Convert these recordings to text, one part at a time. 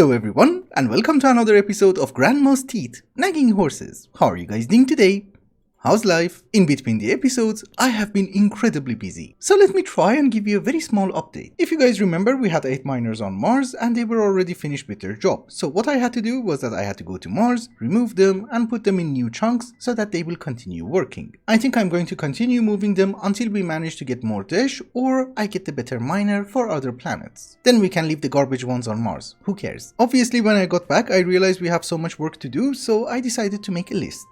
Hello everyone, and welcome to another episode of Grandma's Teeth, Nagging Horses. How are you guys doing today? How's life? In between the episodes, I have been incredibly busy. So let me try and give you a very small update. If you guys remember, we had 8 miners on Mars and they were already finished with their job. So what I had to do was that I had to go to Mars, remove them and put them in new chunks so that they will continue working. I think I'm going to continue moving them until we manage to get more dash or I get the better miner for other planets. Then we can leave the garbage ones on Mars. Who cares? Obviously when I got back, I realized we have so much work to do, so I decided to make a list.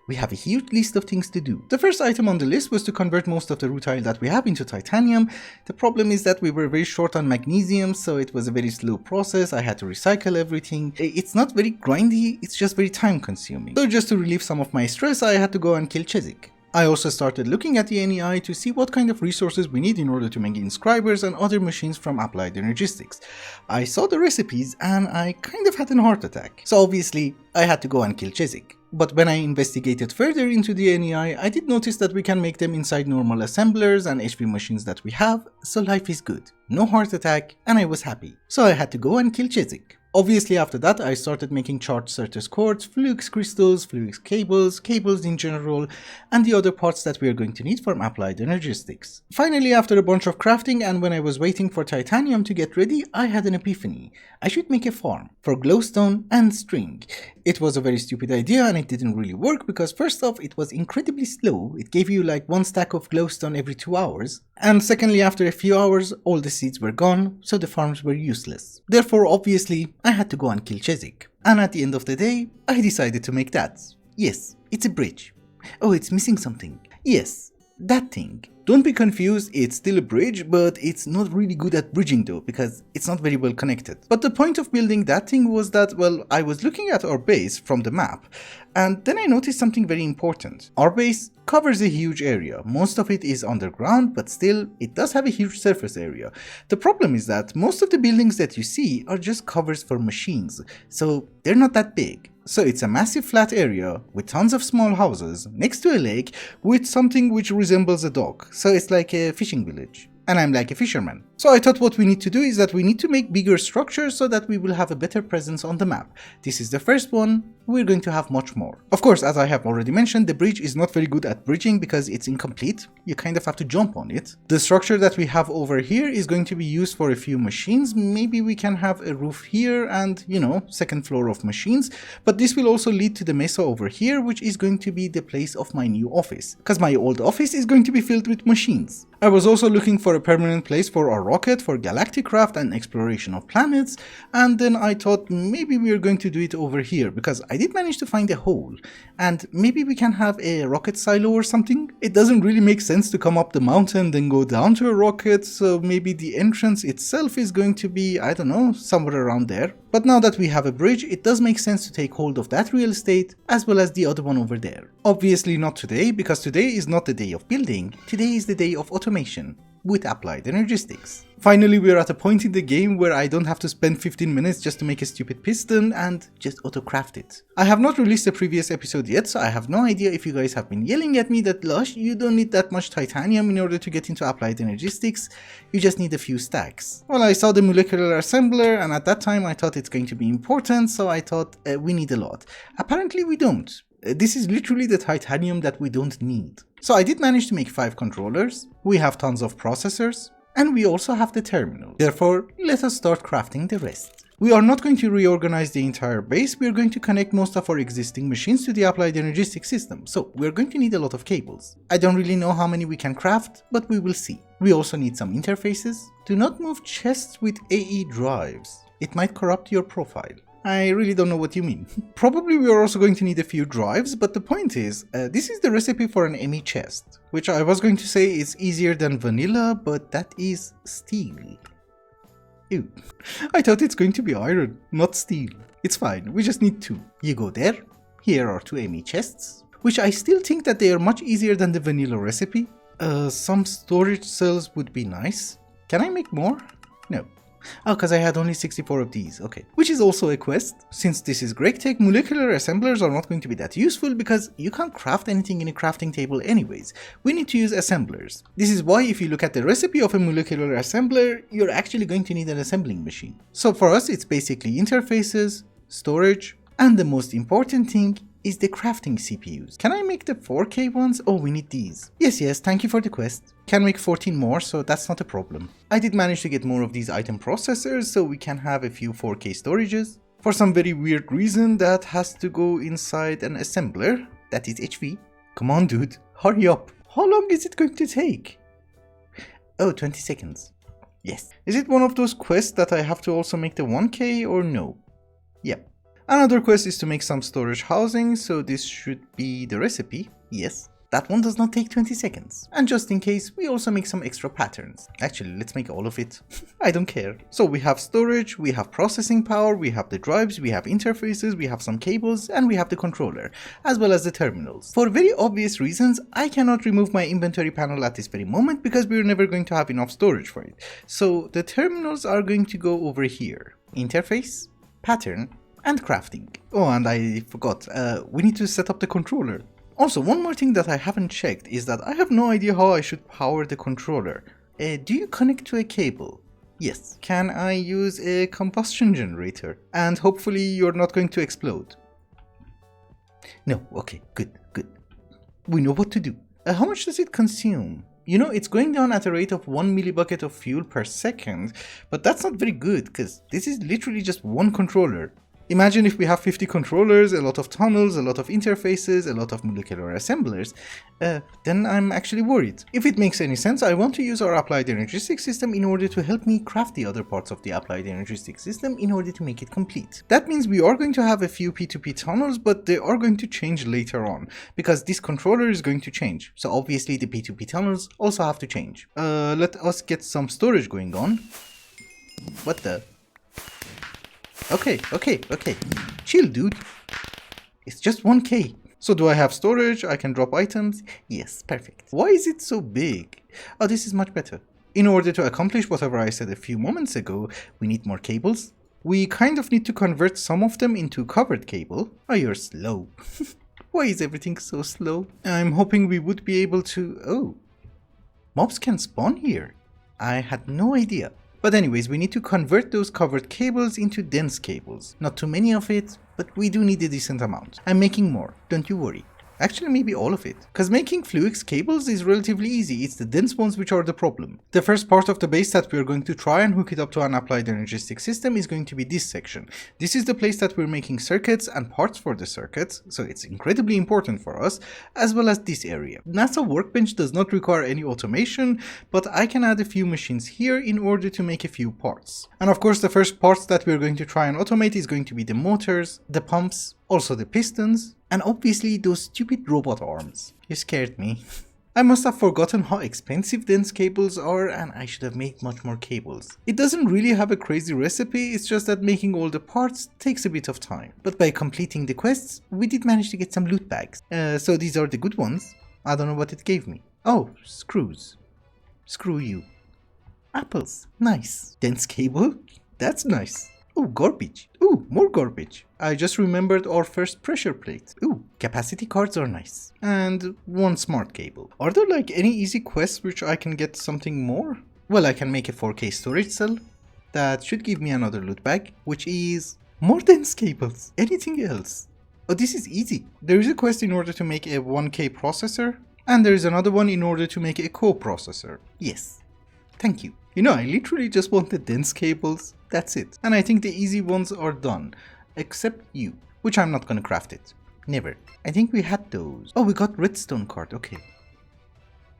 We have a huge list of things to do. The first item on the list was to convert most of the rutile that we have into titanium. The problem is that we were very short on magnesium, so it was a very slow process. I had to recycle everything. It's not very grindy, it's just very time consuming. So just to relieve some of my stress, I had to go and kill Chezik. I also started looking at the NEI to see what kind of resources we need in order to make inscribers and other machines from Applied Energistics. I saw the recipes and I kind of had an heart attack. So obviously I had to go and kill Chezik. But when I investigated further into the NEI, I did notice that we can make them inside normal assemblers and HV machines that we have, so life is good. No heart attack, and I was happy. So I had to go and kill Chezik. Obviously after that I started making charged Certus quartz, flux crystals, flux cables, cables in general, and the other parts that we are going to need from Applied Energistics. Finally, after a bunch of crafting and when I was waiting for titanium to get ready, I had an epiphany. I should make a farm for glowstone and string. It was a very stupid idea and it didn't really work because first off it was incredibly slow, it gave you like 1 stack of glowstone every 2 hours, and secondly after a few hours all the seeds were gone, so the farms were useless. Therefore obviously I had to go and kill Chezik. And at the end of the day, I decided to make that. Yes, it's a bridge. Oh, it's missing something. Yes, that thing. Don't be confused, it's still a bridge, but it's not really good at bridging though, because it's not very well connected. But the point of building that thing was that, well, I was looking at our base from the map, and then I noticed something very important. Our base covers a huge area. Most of it is underground, but still, it does have a huge surface area. The problem is that most of the buildings that you see are just covers for machines, so they're not that big. So it's a massive flat area with tons of small houses next to a lake with something which resembles a dock. So it's like a fishing village. And I'm like a fisherman. So I thought what we need to do is that we need to make bigger structures so that we will have a better presence on the map. This is the first one, we're going to have much more. Of course, as I have already mentioned, the bridge is not very good at bridging because it's incomplete. You kind of have to jump on it. The structure that we have over here is going to be used for a few machines. Maybe we can have a roof here and, you know, second floor of machines. But this will also lead to the mesa over here, which is going to be the place of my new office. Because my old office is going to be filled with machines. I was also looking for a permanent place for our rocket for galactic craft and exploration of planets, and then I thought maybe we are going to do it over here because I did manage to find a hole, and maybe we can have a rocket silo or something. It doesn't really make sense to come up the mountain then go down to a rocket, so maybe the entrance itself is going to be, I don't know, somewhere around there. But now that we have a bridge, it does make sense to take hold of that real estate as well as the other one over there. Obviously not today, because today is not the day of building, today is the day of automation with Applied Energistics. Finally, we are at a point in the game where I don't have to spend 15 minutes just to make a stupid piston and just auto-craft it. I have not released a previous episode yet, so I have no idea if you guys have been yelling at me that Lash, you don't need that much titanium in order to get into Applied Energistics, you just need a few stacks. Well, I saw the molecular assembler and at that time I thought it's going to be important, so I thought we need a lot. Apparently we don't. This is literally the titanium that we don't need. So I did manage to make 5 controllers, we have tons of processors, and we also have the terminal. Therefore, let us start crafting the rest. We are not going to reorganize the entire base, we are going to connect most of our existing machines to the Applied Energistics system, so we are going to need a lot of cables. I don't really know how many we can craft, but we will see. We also need some interfaces. Do not move chests with AE drives, it might corrupt your profile. I really don't know what you mean. Probably we are also going to need a few drives, but the point is, this is the recipe for an ME chest, which I was going to say is easier than vanilla, but that is steel. Ew. I thought it's going to be iron, not steel. It's fine, we just need 2. You go there, here are 2 ME chests, which I still think that they are much easier than the vanilla recipe. Some storage cells would be nice. Can I make more? No. Oh, because I had only 64 of these, okay. Which is also a quest. Since this is GregTech, molecular assemblers are not going to be that useful because you can't craft anything in a crafting table anyways. We need to use assemblers. This is why if you look at the recipe of a molecular assembler, you're actually going to need an assembling machine. So for us, it's basically interfaces, storage, and the most important thing is the crafting CPUs. Can I make the 4K ones? Oh, we need these. Yes, thank you for the quest. Can make 14 more, so that's not a problem. I did manage to get more of these item processors, so we can have a few 4K storages. For some very weird reason, that has to go inside an assembler. That is HV. Come on, dude. Hurry up. How long is it going to take? Oh, 20 seconds. Yes. Is it one of those quests that I have to also make the 1K or no? Yep. Another quest is to make some storage housing, so this should be the recipe. Yes. That one does not take 20 seconds. And just in case, we also make some extra patterns. Actually, let's make all of it. I don't care. So we have storage, we have processing power, we have the drives, we have interfaces, we have some cables, and we have the controller, as well as the terminals. For very obvious reasons, I cannot remove my inventory panel at this very moment because we're never going to have enough storage for it. So the terminals are going to go over here. Interface, pattern, and crafting. Oh, and I forgot, we need to set up the controller. Also, one more thing that I haven't checked is that I have no idea how I should power the controller. Do you connect to a cable? Yes. Can I use a combustion generator? And hopefully you're not going to explode. No, okay, good. We know what to do. How much does it consume? You know, it's going down at a rate of 1 millibucket of fuel per second, but that's not very good because this is literally just one controller. Imagine if we have 50 controllers, a lot of tunnels, a lot of interfaces, a lot of molecular assemblers, then I'm actually worried. If it makes any sense, I want to use our applied energistics system in order to help me craft the other parts of the applied energistics system in order to make it complete. That means we are going to have a few P2P tunnels, but they are going to change later on, because this controller is going to change. So obviously the P2P tunnels also have to change. Let us get some storage going on. What the? Okay. Chill, dude. It's just 1K. So do I have storage? I can drop items? Yes, perfect. Why is it so big? Oh, this is much better. In order to accomplish whatever I said a few moments ago, we need more cables. We kind of need to convert some of them into covered cable. Oh, you're slow. Why is everything so slow? I'm hoping we would be able to... Oh. Mobs can spawn here. I had no idea. But anyways, we need to convert those covered cables into dense cables. Not too many of it, but we do need a decent amount. I'm making more, don't you worry. Actually, maybe all of it. Because making Fluix cables is relatively easy, it's the dense ones which are the problem. The first part of the base that we're going to try and hook it up to an applied energistic system is going to be this section. This is the place that we're making circuits and parts for the circuits, so it's incredibly important for us, as well as this area. NASA Workbench does not require any automation, but I can add a few machines here in order to make a few parts. And of course, the first parts that we're going to try and automate is going to be the motors, the pumps, also the pistons, and obviously those stupid robot arms. You scared me. I must have forgotten how expensive dense cables are, and I should have made much more cables. It doesn't really have a crazy recipe, it's just that making all the parts takes a bit of time. But by completing the quests, we did manage to get some loot bags. So these are the good ones. I don't know what it gave me. Oh, screws. Screw you. Apples. Nice. Dense cable? That's nice. Oh, garbage. Ooh, more garbage. I just remembered our first pressure plate. Ooh, capacity cards are nice. And one smart cable. Are there like any easy quests which I can get something more? Well, I can make a 4K storage cell. That should give me another loot bag, which is more dense cables. Anything else? Oh, this is easy. There is a quest in order to make a 1K processor, and there is another one in order to make a co-processor. Yes. Thank you. You know, I literally just want the dense cables. That's it. And I think the easy ones are done. Except you. Which I'm not gonna craft it. Never. I think we had those. Oh, we got redstone card. Okay.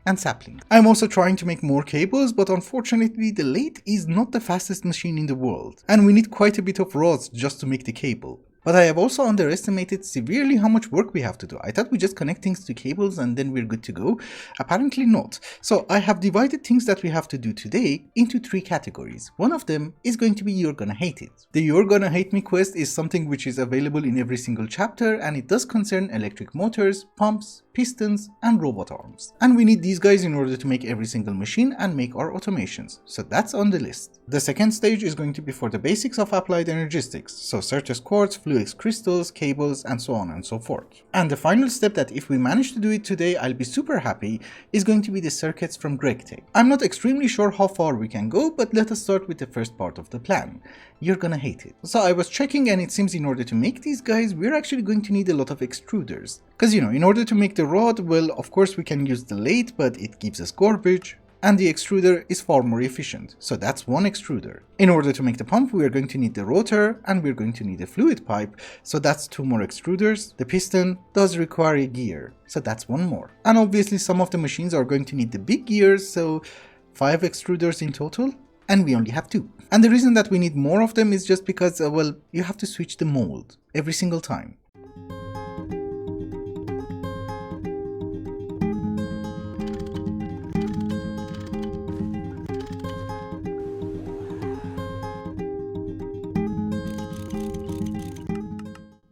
And sapling. I'm also trying to make more cables, but unfortunately the lathe is not the fastest machine in the world. And we need quite a bit of rods just to make the cable. But I have also underestimated severely how much work we have to do. I thought we just connect things to cables and then we're good to go. Apparently not. So I have divided things that we have to do today into 3 categories. One of them is going to be You're Gonna Hate It. The You're Gonna Hate Me quest is something which is available in every single chapter, and it does concern electric motors, pumps, pistons, and robot arms. And we need these guys in order to make every single machine and make our automations, so that's on the list. The second stage is going to be for the basics of applied energistics, so Certus quartz, fluix crystals, cables, and so on and so forth. And the final step that if we manage to do it today, I'll be super happy, is going to be the circuits from GregTech. I'm not extremely sure how far we can go, but let us start with the first part of the plan. You're gonna hate it. So I was checking, and it seems in order to make these guys, we're actually going to need a lot of extruders. Cause in order to make the rod, well, of course we can use the lathe, but it gives us garbage. And the extruder is far more efficient, so that's one extruder. In order to make the pump, we are going to need the rotor, and we're going to need a fluid pipe, so that's 2 more extruders. The piston does require a gear, so that's 1 more. And obviously some of the machines are going to need the big gears, so 5 extruders in total, and we only have 2. And the reason that we need more of them is just because, well, you have to switch the mold every single time.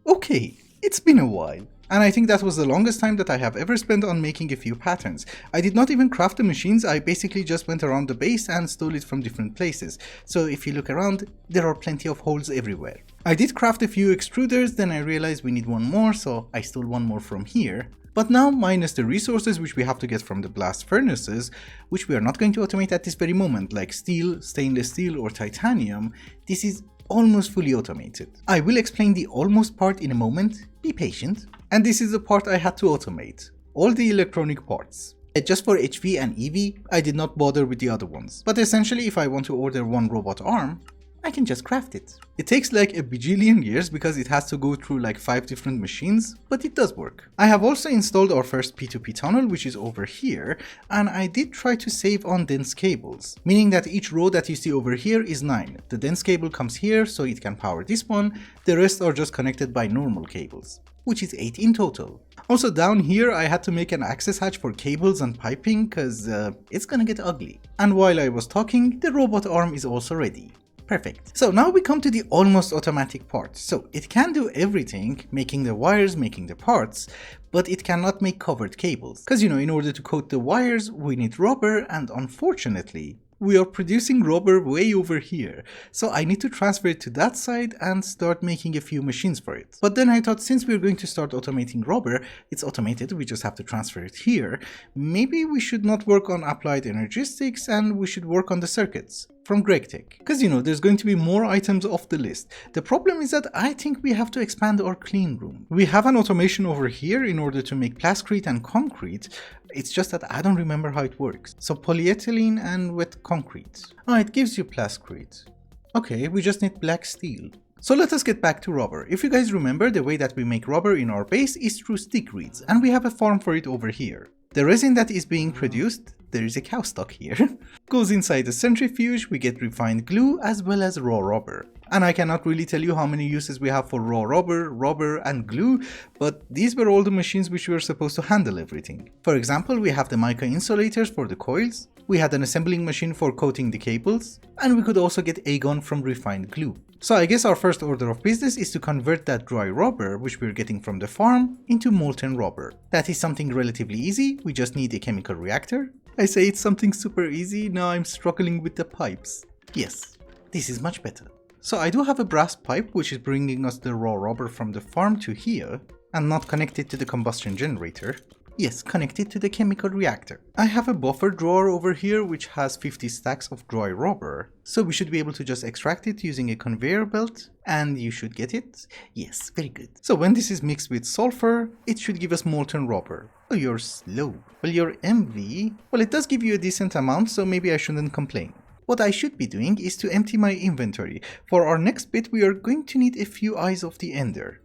Okay, it's been a while, and I think that was the longest time that I have ever spent on making a few patterns. I did not even craft the machines, I basically just went around the base and stole it from different places. So if you look around, there are plenty of holes everywhere. I did craft a few extruders, then I realized we need 1 more, so I stole 1 more from here. But now, minus the resources which we have to get from the blast furnaces, which we are not going to automate at this very moment, like steel, stainless steel, or titanium, this is almost fully automated. I will explain the almost part in a moment, be patient. And this is the part I had to automate, all the electronic parts. Just for HV and EV, I did not bother with the other ones. But essentially, if I want to order 1 robot arm, I can just craft it. It takes like a bajillion years because it has to go through like 5 different machines, but it does work. I have also installed our first P2P tunnel, which is over here, and I did try to save on dense cables, meaning that each row that you see over here is 9. The dense cable comes here so it can power this one, the rest are just connected by normal cables, which is 8 in total. Also down here I had to make an access hatch for cables and piping cause it's gonna get ugly. And while I was talking, the robot arm is also ready. Perfect. So now we come to the almost automatic part. So it can do everything, making the wires, making the parts, but it cannot make covered cables. Because in order to coat the wires, we need rubber, and unfortunately, we are producing rubber way over here, so I need to transfer it to that side and start making a few machines for it. But then I thought, since we're going to start automating rubber, it's automated, we just have to transfer it here, maybe we should not work on applied energistics and we should work on the circuits from GregTech. Because there's going to be more items off the list. The problem is that I think we have to expand our clean room. We have an automation over here in order to make plascrete and concrete. It's just that I don't remember how it works. So polyethylene and wet concrete. Oh, it gives you plascrete. Okay, we just need black steel. So let us get back to rubber. If you guys remember, the way that we make rubber in our base is through stick reeds, and we have a farm for it over here. The resin that is being produced, there is a cow stock here, goes inside the centrifuge, we get refined glue as well as raw rubber. And I cannot really tell you how many uses we have for raw rubber and glue, but these were all the machines which were supposed to handle everything. For example, we have the mica insulators for the coils, we had an assembling machine for coating the cables, and we could also get agon from refined glue. So I guess our first order of business is to convert that dry rubber, which we're getting from the farm, into molten rubber. That is something relatively easy, we just need a chemical reactor. I say it's something super easy, now I'm struggling with the pipes. Yes, this is much better. So I do have a brass pipe which is bringing us the raw rubber from the farm to here, and not connected to the combustion generator. Yes, connected to the chemical reactor. I have a buffer drawer over here which has 50 stacks of dry rubber, so we should be able to just extract it using a conveyor belt, and you should get it. Yes, very good. So when this is mixed with sulfur, it should give us molten rubber. Oh, you're slow. Well, your MV, well, it does give you a decent amount, so maybe I shouldn't complain. What I should be doing is to empty my inventory. For our next bit, we are going to need a few eyes of the ender.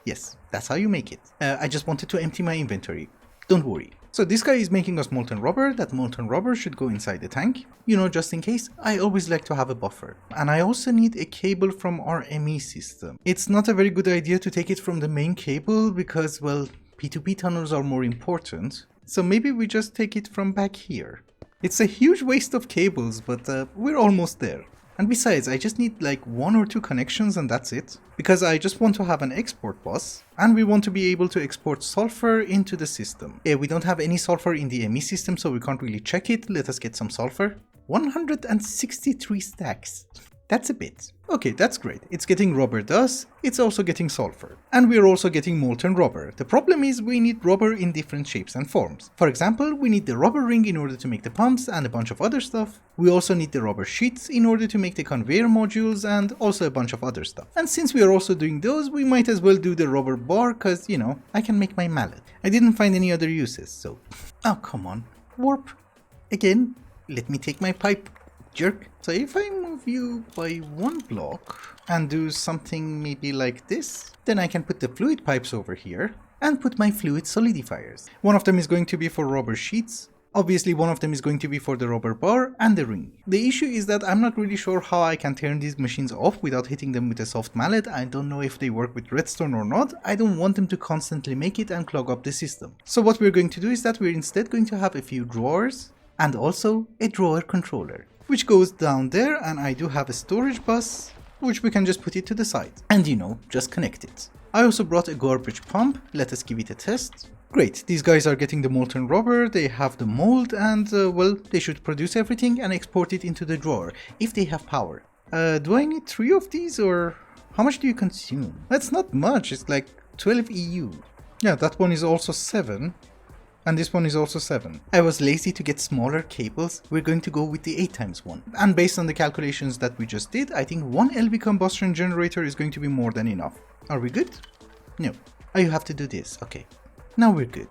Yes, that's how you make it. I just wanted to empty my inventory. Don't worry. So this guy is making us molten rubber. That molten rubber should go inside the tank. Just in case, I always like to have a buffer. And I also need a cable from our ME system. It's not a very good idea to take it from the main cable because, well, P2P tunnels are more important. So maybe we just take it from back here. It's a huge waste of cables, but we're almost there. And besides, I just need like 1 or 2 connections and that's it. Because I just want to have an export bus, and we want to be able to export sulfur into the system. Yeah, we don't have any sulfur in the ME system, so we can't really check it. Let us get some sulfur. 163 stacks. That's a bit. Okay, that's great. It's getting rubber dust, it's also getting sulfur. And we're also getting molten rubber. The problem is we need rubber in different shapes and forms. For example, we need the rubber ring in order to make the pumps and a bunch of other stuff. We also need the rubber sheets in order to make the conveyor modules and also a bunch of other stuff. And since we are also doing those, we might as well do the rubber bar cause, you know, I can make my mallet. I didn't find any other uses, so... Oh, come on. Warp. Again. Let me take my pipe. Jerk. So if I move you by 1 block and do something maybe like this, then I can put the fluid pipes over here and put my fluid solidifiers. One of them is going to be for rubber sheets. Obviously one of them is going to be for the rubber bar and the ring. The issue is that I'm not really sure how I can turn these machines off without hitting them with a soft mallet. I don't know if they work with redstone or not. I don't want them to constantly make it and clog up the system. So what we're going to do is that we're instead going to have a few drawers and also a drawer controller, which goes down there, and I do have a storage bus, which we can just put it to the side. And you know, just connect it. I also brought a garbage pump, let us give it a test. Great, these guys are getting the molten rubber, they have the mold, and well, they should produce everything and export it into the drawer, if they have power. Do I need 3 of these, or how much do you consume? That's not much, it's like 12 EU. Yeah, that one is also 7. And this one is also 7. I was lazy to get smaller cables, we're going to go with the 8x1. And based on the calculations that we just did, I think 1 LV combustion generator is going to be more than enough. Are we good? No. Oh, you have to do this, okay. Now we're good.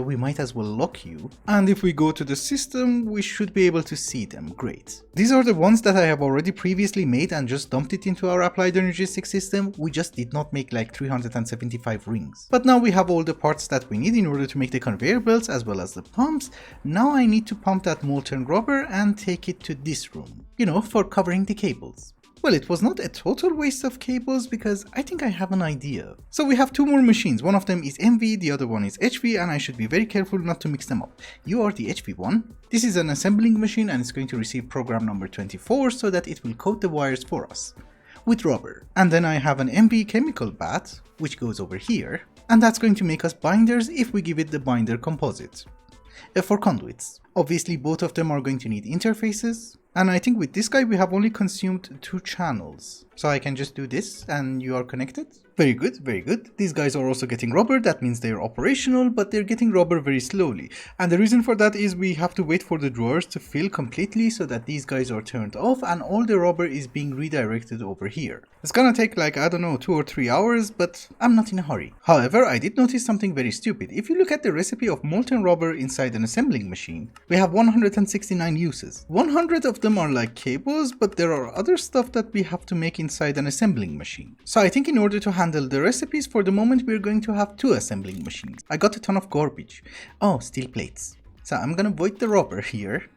We might as well lock you. And if we go to the system, we should be able to see them. Great. These are the ones that I have already previously made and just dumped it into our applied Energistics system. We just did not make like 375 rings. But now we have all the parts that we need in order to make the conveyor belts as well as the pumps. Now I need to pump that molten rubber and take it to this room. You know, for covering the cables. Well, it was not a total waste of cables because I think I have an idea. So we have 2 more machines. One of them is MV, the other one is HV, and I should be very careful not to mix them up. You are the HV one. This is an assembling machine and it's going to receive program number 24 so that it will coat the wires for us with rubber. And then I have an MV chemical bath, which goes over here, and that's going to make us binders if we give it the binder composite. For conduits. Obviously both of them are going to need interfaces. And I think with this guy we have only consumed 2 channels. So I can just do this and you are connected. Very good, very good. These guys are also getting rubber, that means they are operational, but they're getting rubber very slowly. And the reason for that is we have to wait for the drawers to fill completely so that these guys are turned off and all the rubber is being redirected over here. It's gonna take like, I don't know, 2 or 3 hours, but I'm not in a hurry. However, I did notice something very stupid. If you look at the recipe of molten rubber inside an assembling machine, we have 169 uses. 100 of them are like cables, but there are other stuff that we have to make inside an assembling machine. So I think in order to handle the recipes, for the moment we're going to have 2 assembling machines. I got a ton of garbage. Oh, steel plates. So I'm gonna void the rubber here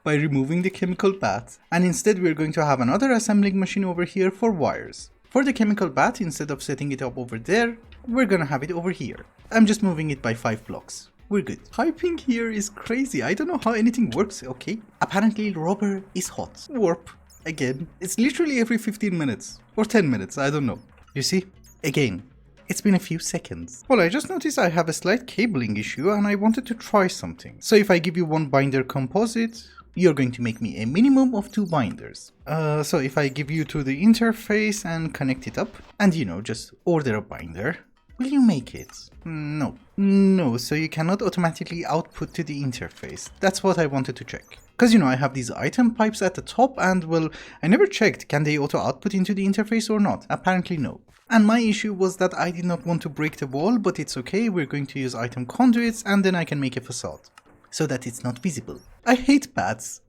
by removing the chemical bath, and instead we're going to have another assembling machine over here for wires. For the chemical bath, instead of setting it up over there, we're gonna have it over here. I'm just moving it by 5 blocks. We're good. Piping here is crazy. I don't know how anything works, okay? Apparently rubber is hot. Warp. Again. It's literally every 15 minutes. Or 10 minutes, I don't know. You see? Again. It's been a few seconds. Well, I just noticed I have a slight cabling issue and I wanted to try something. So if I give you 1 binder composite, you're going to make me a minimum of 2 binders. So if I give you to the interface and connect it up, and you know, just order a binder, will you make it? No. No, so you cannot automatically output to the interface. That's what I wanted to check. Because you know, I have these item pipes at the top and well, I never checked, can they auto output into the interface or not? Apparently no. And my issue was that I did not want to break the wall, but it's okay, we're going to use item conduits and then I can make a facade. So that it's not visible. I hate bats.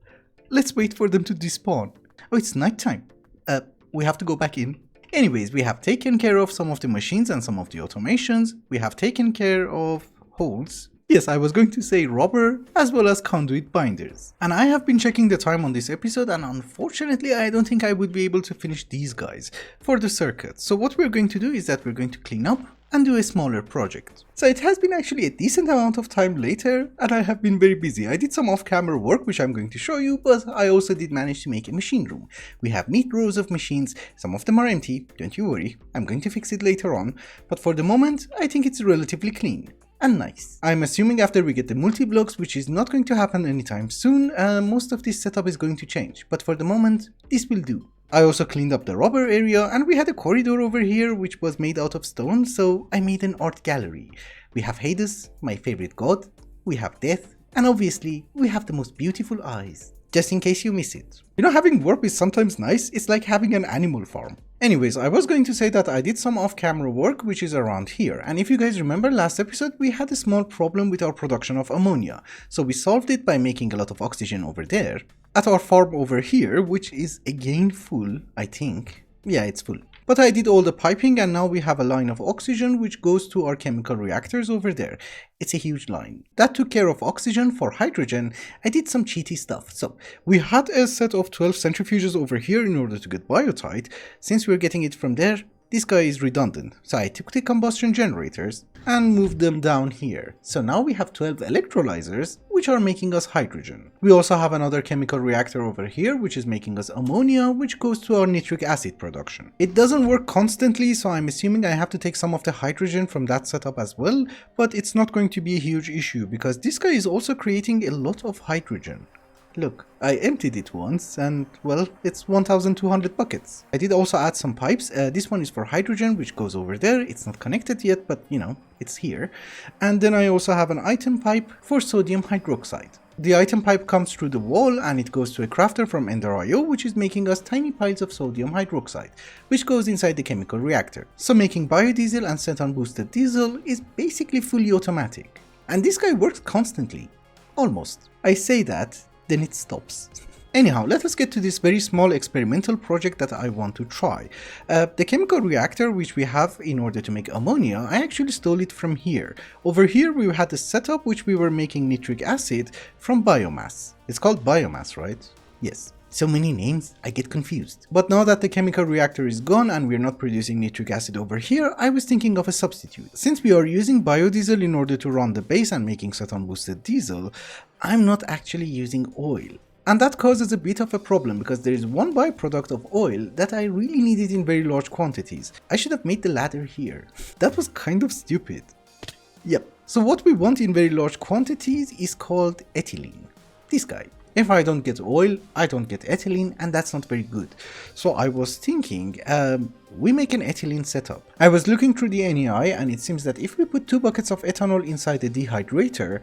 Let's wait for them to despawn. Oh, it's nighttime. We have to go back in. Anyways, we have taken care of some of the machines and some of the automations. We have taken care of holes. Yes, I was going to say rubber as well as conduit binders. And I have been checking the time on this episode and unfortunately I don't think I would be able to finish these guys for the circuit. So what we're going to do is that we're going to clean up and do a smaller project. So it has been actually a decent amount of time later, and I have been very busy. I did some off-camera work which I'm going to show you, but I also did manage to make a machine room. We have neat rows of machines, some of them are empty, don't you worry, I'm going to fix it later on, but for the moment I think it's relatively clean and nice. I'm assuming after we get the multi-blocks, which is not going to happen anytime soon, most of this setup is going to change, but for the moment this will do. I also cleaned up the rubber area, and we had a corridor over here which was made out of stone, so I made an art gallery. We have Hades, my favorite god, we have death, and obviously we have the most beautiful eyes. Just in case you miss it. You know, having warp is sometimes nice, it's like having an animal farm. Anyways, I was going to say that I did some off-camera work which is around here, and if you guys remember last episode we had a small problem with our production of ammonia, so we solved it by making a lot of oxygen over there, at our farm over here, which is again full, I think. Yeah, it's full. But I did all the piping and now we have a line of oxygen which goes to our chemical reactors over there. It's a huge line. That took care of oxygen. For hydrogen, I did some cheaty stuff. So we had a set of 12 centrifuges over here in order to get biotite. Since we're getting it from there, this guy is redundant. So I took the combustion generators and moved them down here. So now we have 12 electrolyzers which are making us hydrogen. We also have another chemical reactor over here which is making us ammonia, which goes to our nitric acid production. It doesn't work constantly, so I'm assuming I have to take some of the hydrogen from that setup as well, but it's not going to be a huge issue because this guy is also creating a lot of hydrogen. Look, I emptied it once and, well, it's 1200 buckets. I did also add some pipes. This one is for hydrogen, which goes over there. It's not connected yet, but you know, it's here. And then I also have an item pipe for sodium hydroxide. The item pipe comes through the wall and it goes to a crafter from Ender.io, which is making us tiny piles of sodium hydroxide, which goes inside the chemical reactor. So making biodiesel and xenon boosted diesel is basically fully automatic. And this guy works constantly. Almost. I say that, then it stops. Anyhow, let us get to this very small experimental project that I want to try. The chemical reactor which we have in order to make ammonia, I actually stole it from here. Over here we had a setup which we were making nitric acid from biomass. It's called biomass, right? Yes. So many names, I get confused. But now that the chemical reactor is gone and we're not producing nitric acid over here, I was thinking of a substitute. Since we are using biodiesel in order to run the base and making xenon boosted diesel, I'm not actually using oil. And that causes a bit of a problem because there is one byproduct of oil that I really needed in very large quantities. I should have made the ladder here. That was kind of stupid. Yep. So what we want in very large quantities is called ethylene. This guy. If I don't get oil, I don't get ethylene, and that's not very good. So I was thinking, we make an ethylene setup. I was looking through the NEI and it seems that if we put 2 buckets of ethanol inside the dehydrator,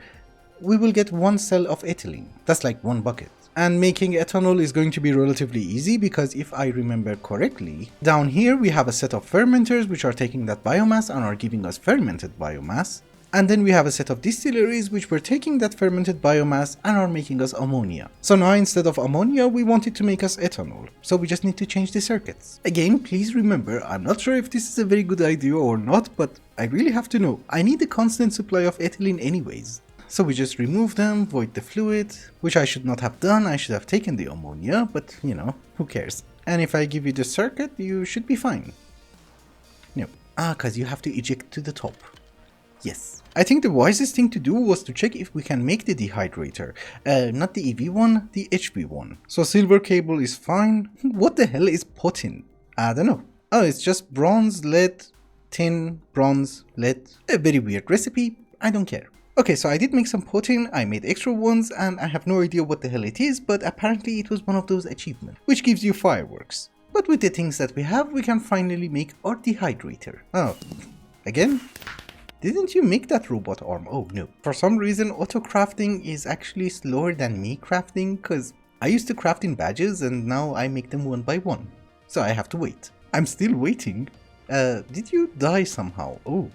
we will get 1 cell of ethylene. That's like 1 bucket. And making ethanol is going to be relatively easy because if I remember correctly, down here we have a set of fermenters which are taking that biomass and are giving us fermented biomass. And then we have a set of distilleries which were taking that fermented biomass and are making us ammonia. So now instead of ammonia, we want it to make us ethanol. So we just need to change the circuits. Again, please remember, I'm not sure if this is a very good idea or not, but I really have to know. I need a constant supply of ethylene anyways. So we just remove them, void the fluid, which I should not have done. I should have taken the ammonia, but you know, who cares? And if I give you the circuit, you should be fine. No. Cause you have to eject to the top. Yes. I think the wisest thing to do was to check if we can make the dehydrator. Not the EV one, the HV one. So silver cable is fine. What the hell is potin? I don't know. Oh, it's just bronze, lead, tin, bronze, lead. A very weird recipe. I don't care. Okay, so I did make some potin, I made extra ones, and I have no idea what the hell it is, but apparently it was one of those achievements, which gives you fireworks. But with the things that we have, we can finally make our dehydrator. Oh, again? Didn't you make that robot arm? Oh no. For some reason, auto crafting is actually slower than me crafting, cause I used to craft in batches and now I make them one by one. So I have to wait. I'm still waiting. Did you die somehow? Oh,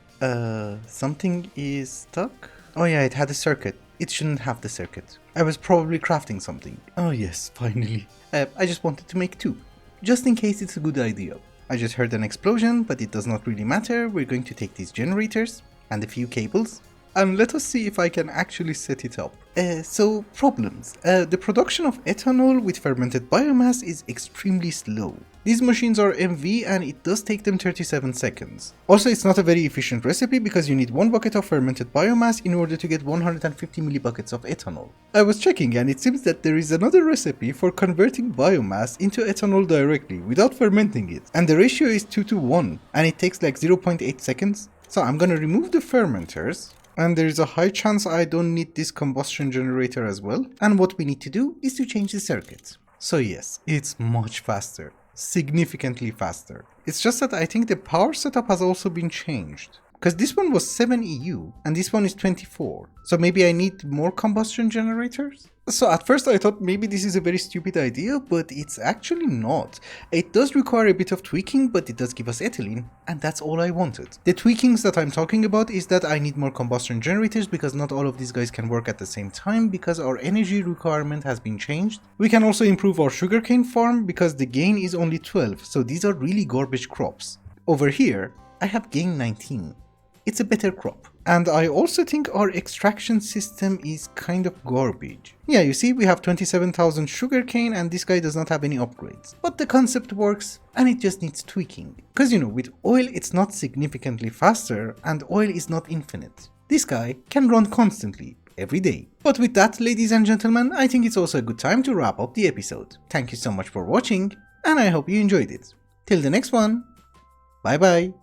something is stuck? Oh yeah, it had a circuit. It shouldn't have the circuit. I was probably crafting something. Oh yes, finally. I just wanted to make 2. Just in case it's a good idea. I just heard an explosion, but it does not really matter. We're going to take these generators and a few cables, and let us see if I can actually set it up. So problems. The production of ethanol with fermented biomass is extremely slow. These machines are MV and it does take them 37 seconds. Also, it's not a very efficient recipe because you need 1 bucket of fermented biomass in order to get 150 millibuckets of ethanol. I was checking and it seems that there is another recipe for converting biomass into ethanol directly without fermenting it, and the ratio is 2:1 and it takes like 0.8 seconds. So I'm gonna remove the fermenters, and there is a high chance I don't need this combustion generator as well, and what we need to do is to change the circuit. So yes, it's much faster. Significantly faster. It's just that I think the power setup has also been changed. Because this one was 7 EU and this one is 24. So maybe I need more combustion generators? So at first I thought maybe this is a very stupid idea, but it's actually not. It does require a bit of tweaking, but it does give us ethylene, and that's all I wanted. The tweakings that I'm talking about is that I need more combustion generators because not all of these guys can work at the same time because our energy requirement has been changed. We can also improve our sugarcane farm because the gain is only 12, so these are really garbage crops. Over here, I have gain 19. It's a better crop. And I also think our extraction system is kind of garbage. Yeah, you see, we have 27,000 sugarcane and this guy does not have any upgrades. But the concept works and it just needs tweaking. Because you know, with oil it's not significantly faster and oil is not infinite. This guy can run constantly, every day. But with that, ladies and gentlemen, I think it's also a good time to wrap up the episode. Thank you so much for watching and I hope you enjoyed it. Till the next one, bye bye.